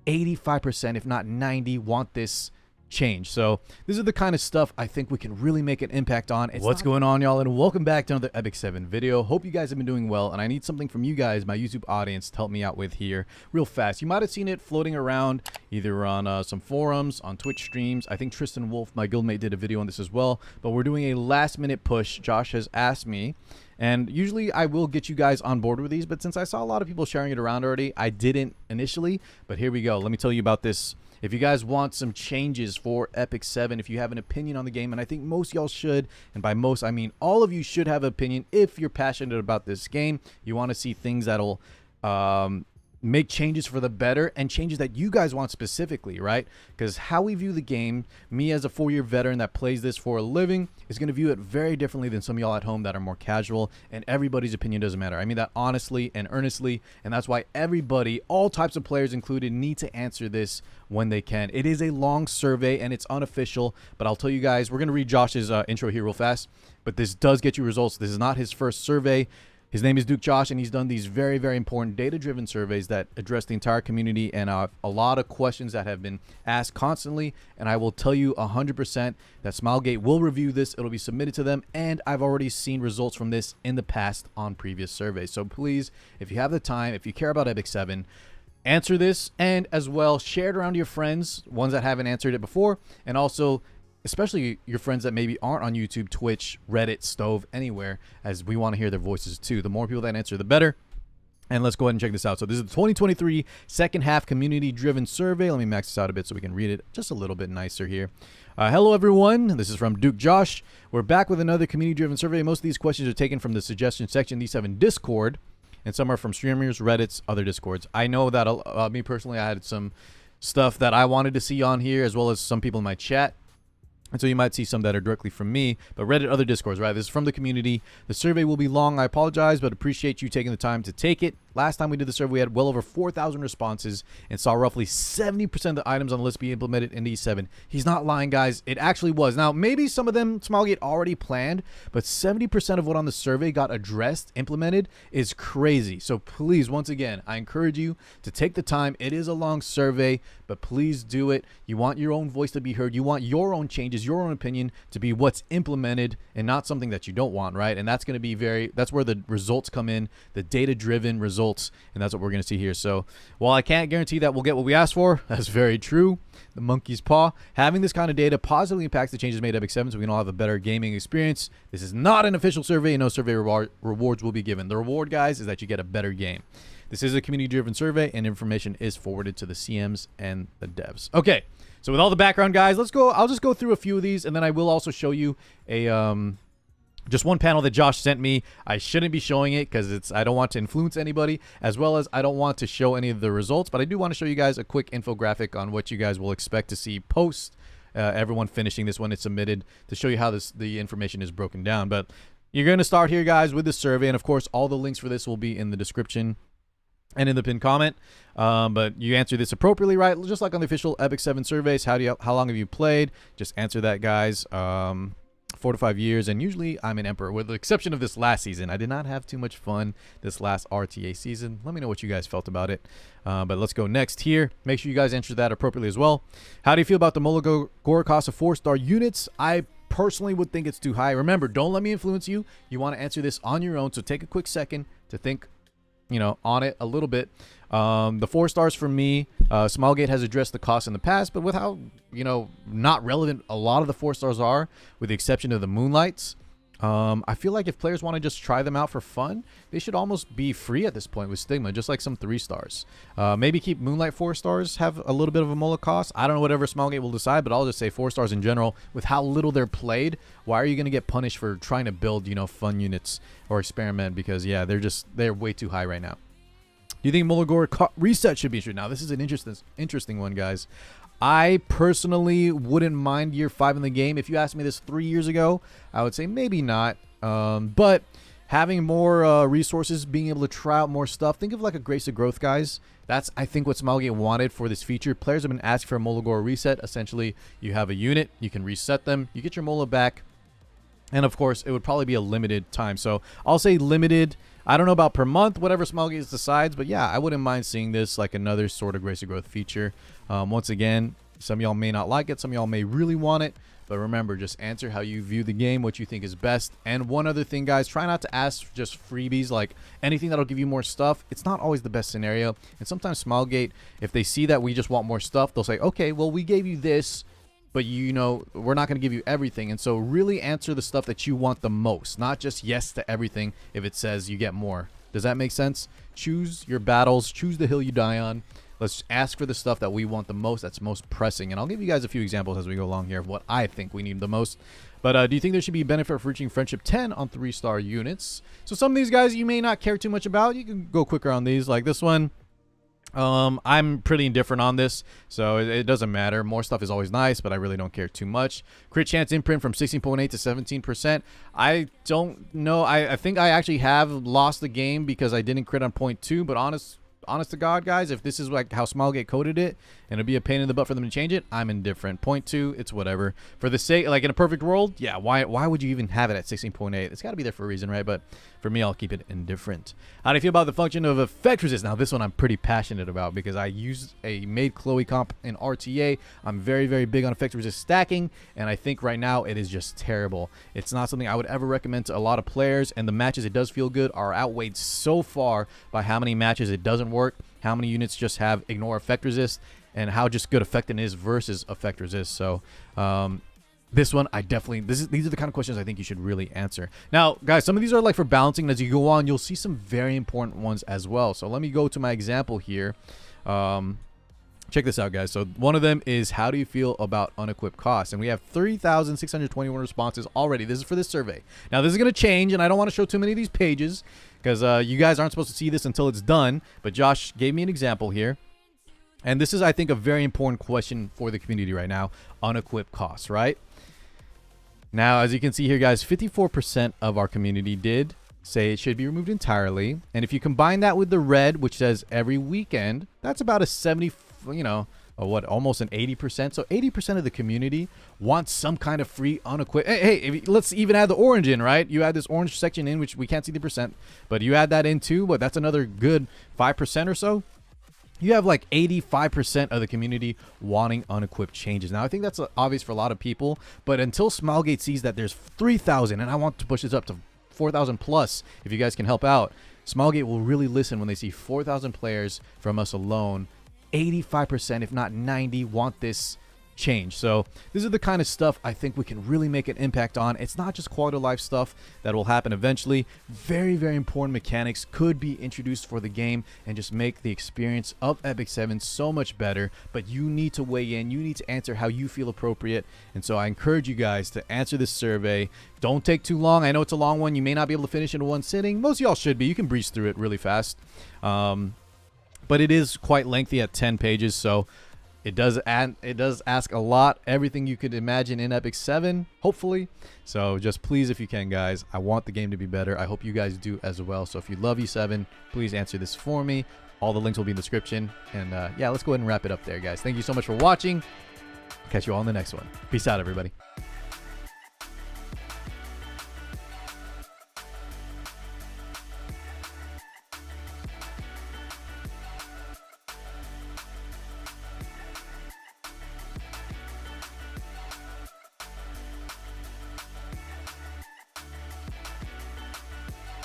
85%, if not 90, want this change. So this is the kind of stuff I think we can really make an impact on. What's going on, y'all, and welcome back to another Epic 7 video. Hope you guys have been doing well, and I need something from you guys, my YouTube audience, to help me out with here real fast. You might have seen it floating around either on some forums, on Twitch streams. I think Tristan Wolf, my guildmate, did a video on this as well, but we're doing a last minute push. Josh has asked me, and usually I will get you guys on board with these, but since I saw a lot of people sharing it around already, I didn't initially. But here we go. Let me tell you about this. If you guys want some changes for Epic 7, if you have an opinion on the game, and I think most y'all should, and by most I mean all of you should have an opinion if you're passionate about this game. You want to see things that'll make changes for the better, and changes that you guys want specifically, right? Because how we view the game, me as a 4-year veteran that plays this for a living, is going to view it very differently than some of y'all at home that are more casual, and everybody's opinion doesn't matter. I mean that honestly and earnestly, and that's why everybody, all types of players included, need to answer this when they can. It is a long survey and it's unofficial, but I'll tell you guys, we're going to read Josh's intro here real fast, but this does get you results. This is not his first survey. His name is Duke Josh, and he's done these very, very important data-driven surveys that address the entire community, and a lot of questions that have been asked constantly. And I will tell you 100% that Smilegate will review this. It'll be submitted to them, and I've already seen results from this in the past on previous surveys. So please, if you have the time, if you care about Epic 7, answer this, and as well share it around to your friends, ones that haven't answered it before, and also especially your friends that maybe aren't on YouTube, Twitch, Reddit, Stove, anywhere, as we want to hear their voices too. The more people that answer, the better. And let's go ahead and check this out. So this is the 2023 second half community-driven survey. Let me max this out a bit so we can read it just a little bit nicer here. Hello, everyone. This is from Duke Josh. We're back with another community-driven survey. Most of these questions are taken from the suggestion section, these 7 Discord, and some are from streamers, Reddits, other Discords. I know that me personally, I had some stuff that I wanted to see on here, as well as some people in my chat. And so you might see some that are directly from me, but Reddit, other Discords, right? This is from the community. The survey will be long. I apologize, but appreciate you taking the time to take it. Last time we did the survey, we had well over 4,000 responses and saw roughly 70% of the items on the list be implemented in E7. He's not lying, guys. It actually was. Now, maybe some of them Smilegate already planned, but 70% of what on the survey got addressed, implemented, is crazy. So please, once again, I encourage you to take the time. It is a long survey, but please do it. You want your own voice to be heard. You want your own changes, your own opinion to be what's implemented, and not something that you don't want, right? And that's going to be that's where the results come in, the data-driven results. And that's what we're going to see here. So while I can't guarantee that we'll get what we asked for, that's very true. The monkey's paw. Having this kind of data positively impacts the changes made at Epic 7, so we can all have a better gaming experience. This is not an official survey, and no survey rewards will be given. The reward, guys, is that you get a better game. This is a community-driven survey, and information is forwarded to the CMs and the devs. Okay, so with all the background, guys, let's go. I'll just go through a few of these, and then I will also show you a just one panel that Josh sent me. I shouldn't be showing it because I don't want to influence anybody, as well as I don't want to show any of the results, but I do want to show you guys a quick infographic on what you guys will expect to see post everyone finishing this when it's submitted, to show you how the information is broken down. But you're going to start here, guys, with the survey, and of course all the links for this will be in the description and in the pinned comment. But you answer this appropriately, right? Just like on the official Epic 7 surveys. How long have you played? Just answer that, guys. 4 to 5 years, and usually I'm an Emperor, with the exception of this last season. I did not have too much fun this last RTA season. Let me know what you guys felt about it. But let's go next here. Make sure you guys answer that appropriately as well. How do you feel about the Mola Costs of 4-star units? I personally would think it's too high. Remember, don't let me influence you. You want to answer this on your own, so take a quick second to think, on it a little bit. The 4 stars for me, Smilegate has addressed the cost in the past, but with how, not relevant a lot of the 4 stars are, with the exception of the Moonlights, I feel like if players want to just try them out for fun, they should almost be free at this point with Stigma, just like some 3 stars. Maybe keep Moonlight 4 stars, have a little bit of a Mola cost. I don't know, whatever Smilegate will decide, but I'll just say 4 stars in general. With how little they're played, why are you going to get punished for trying to build, fun units or experiment? Because, yeah, they're way too high right now. Do you think Mola Reset should be issued? Now, this is an interesting one, guys. I personally wouldn't mind year 5 in the game. If you asked me this 3 years ago, I would say maybe not. But having more resources, being able to try out more stuff. Think of like a Grace of Growth, guys. That's, I think, what Smilegate wanted for this feature. Players have been asking for a molagora reset. Essentially, you have a unit, you can reset them, you get your Mola back, and of course, it would probably be a limited time. So I'll say limited I don't know about per month, whatever Smilegate decides, but yeah, I wouldn't mind seeing this like another sort of Grace of Growth feature. Once again, some of y'all may not like it, some of y'all may really want it, but remember, just answer how you view the game, what you think is best. And one other thing, guys, try not to ask for just freebies, like anything that'll give you more stuff. It's not always the best scenario. And sometimes Smilegate, if they see that we just want more stuff, they'll say, okay, well, we gave you this, but you know, we're not going to give you everything. And so really answer the stuff that you want the most, not just yes to everything if it says you get more. Does that make sense? Choose your battles, choose the hill you die on. Let's ask for the stuff that we want the most, that's most pressing. And I'll give you guys a few examples as we go along here of what I think we need the most. But do you think there should be a benefit for reaching Friendship 10 on 3-star units? So some of these guys you may not care too much about. You can go quicker on these. Like this one, I'm pretty indifferent on this, so it doesn't matter. More stuff is always nice, but I really don't care too much. Crit chance imprint from 16.8 to 17%. I don't know. I think I actually have lost the game because I didn't crit on point 2, but honest to God, guys, if this is like how Smilegate coded it and it'd be a pain in the butt for them to change it, I'm indifferent. Point 2, it's whatever. For the sake, like in a perfect world, yeah, why would you even have it at 16.8? It's got to be there for a reason, right? But for me, I'll keep it indifferent. How do you feel about the function of effect resist? Now, this one I'm pretty passionate about because I used a made Chloe comp in RTA. I'm very, very big on effect resist stacking, and I think right now it is just terrible. It's not something I would ever recommend to a lot of players, and the matches it does feel good are outweighed so far by how many matches it doesn't work, how many units just have ignore effect resist, and how just good effecting is versus effect resist. So this one I definitely, these are the kind of questions I think you should really answer. Now guys, some of these are like for balancing, and as you go on you'll see some very important ones as well. So let me go to my example here. Check this out, guys. So one of them is, how do you feel about unequipped costs? And we have 3,621 responses already. This is for this survey. Now this is going to change, and I don't want to show too many of these pages because you guys aren't supposed to see this until it's done. But Josh gave me an example here. And this is, I think, a very important question for the community right now. Unequipped costs, right? Now, as you can see here, guys, 54% of our community did say it should be removed entirely. And if you combine that with the red, which says every weekend, that's about a 70, you know, almost an 80%. So 80% of the community wants some kind of free unequipped. Hey, let's even add the orange in, right? You add this orange section in, which we can't see the percent, but you add that in too, but that's another good 5% or so. You have like 85% of the community wanting unequipped changes. Now, I think that's obvious for a lot of people, but until Smilegate sees that there's 3,000, and I want to push this up to 4,000 plus, if you guys can help out, Smilegate will really listen when they see 4,000 players from us alone. 85%, if not 90, want this change. So this is the kind of stuff I think we can really make an impact on. It's not just quality of life stuff that will happen eventually. Very, very important mechanics could be introduced for the game and just make the experience of Epic 7 so much better. But you need to weigh in. You need to answer how you feel appropriate. And so I encourage you guys to answer this survey. Don't take too long. I know it's a long one. You may not be able to finish in one sitting. Most of y'all should be. You can breeze through it really fast. But it is quite lengthy at 10 pages. So it does ask a lot, everything you could imagine in Epic 7, hopefully. So just please, if you can, guys, I want the game to be better. I hope you guys do as well. So if you love E7, please answer this for me. All the links will be in the description. And yeah, let's go ahead and wrap it up there, guys. Thank you so much for watching. Catch you all in the next one. Peace out, everybody.